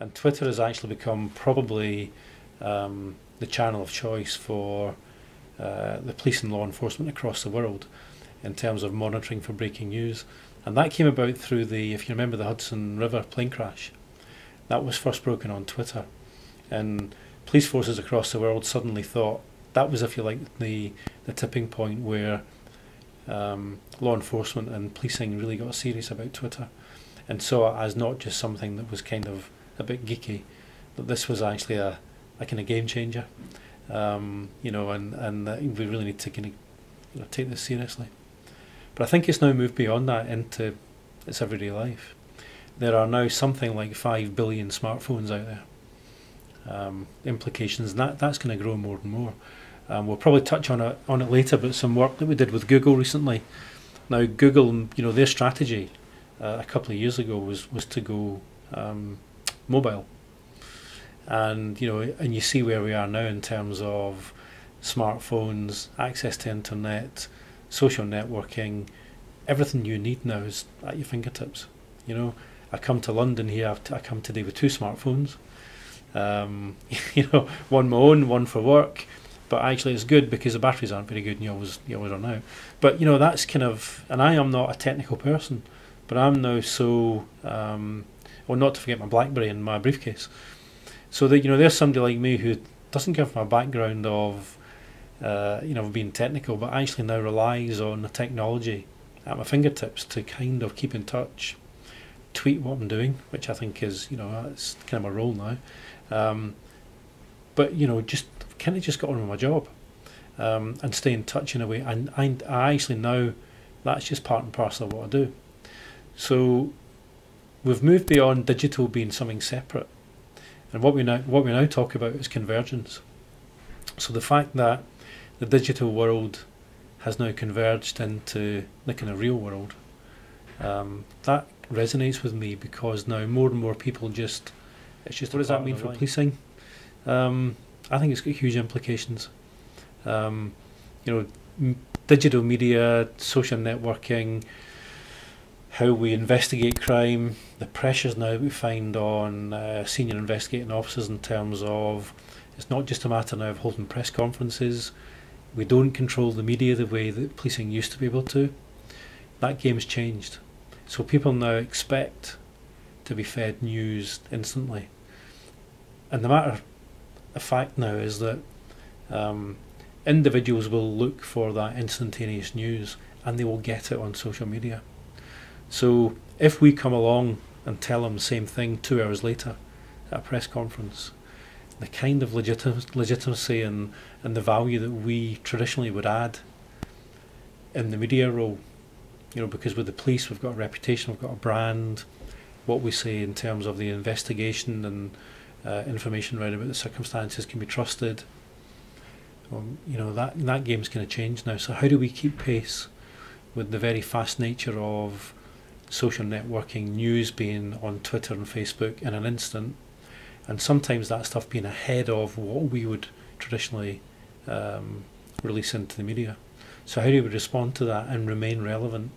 And Twitter has actually become probably the channel of choice for the police and law enforcement across the world in terms of monitoring for breaking news. And that came about through if you remember the Hudson River plane crash, that was first broken on Twitter. And police forces across the world suddenly thought that was, if you like, the tipping point where law enforcement and policing really got serious about Twitter and saw it as not just something that was kind of a bit geeky, but this was actually a kind of game changer, you know, and we really need to kind of, you know, take this seriously. But I think it's now moved beyond that into its everyday life. There are now something like 5 billion smartphones out there. Implications, and that's going to grow more and more. We'll probably touch on it later, but some work that we did with Google recently. Now Google, you know, their strategy a couple of years ago was to go mobile, and you know, and you see where we are now in terms of smartphones, access to internet, social networking. Everything you need now is at your fingertips. You know, I come to London here, I come today with 2 smartphones, you know, one my own, one for work, but actually it's good because the batteries aren't very good and you always run out. But you know, that's kind of, and I am not a technical person, but I'm now so, well, not to forget my BlackBerry and my briefcase. So that, you know, there's somebody like me who doesn't come from a background of, you know, being technical, but actually now relies on the technology at my fingertips to kind of keep in touch, tweet what I'm doing, which I think is, you know, it's kind of my role now. But you know, just kind of just got on with my job, and stay in touch in a way. And I actually now, that's just part and parcel of what I do. So we've moved beyond digital being something separate, and what we now talk about is convergence. So the fact that the digital world has now converged into the kind of real world, that resonates with me, because now more and more people just, it's just, what does that mean for policing? I think it's got huge implications. You know, digital media, social networking, how we investigate crime, the pressures now we find on senior investigating officers in terms of, it's not just a matter now of holding press conferences. We don't control the media the way that policing used to be able to. That game's changed. So people now expect to be fed news instantly. And the matter of fact now is that individuals will look for that instantaneous news, and they will get it on social media. So if we come along and tell them the same thing 2 hours later at a press conference, the kind of legitimacy and the value that we traditionally would add in the media role, you know, because with the police we've got a reputation, we've got a brand, what we say in terms of the investigation and information right about the circumstances can be trusted. You know, that game's going to change now. So how do we keep pace with the very fast nature of social networking, news being on Twitter and Facebook in an instant, and sometimes that stuff being ahead of what we would traditionally release into the media? So how do we respond to that and remain relevant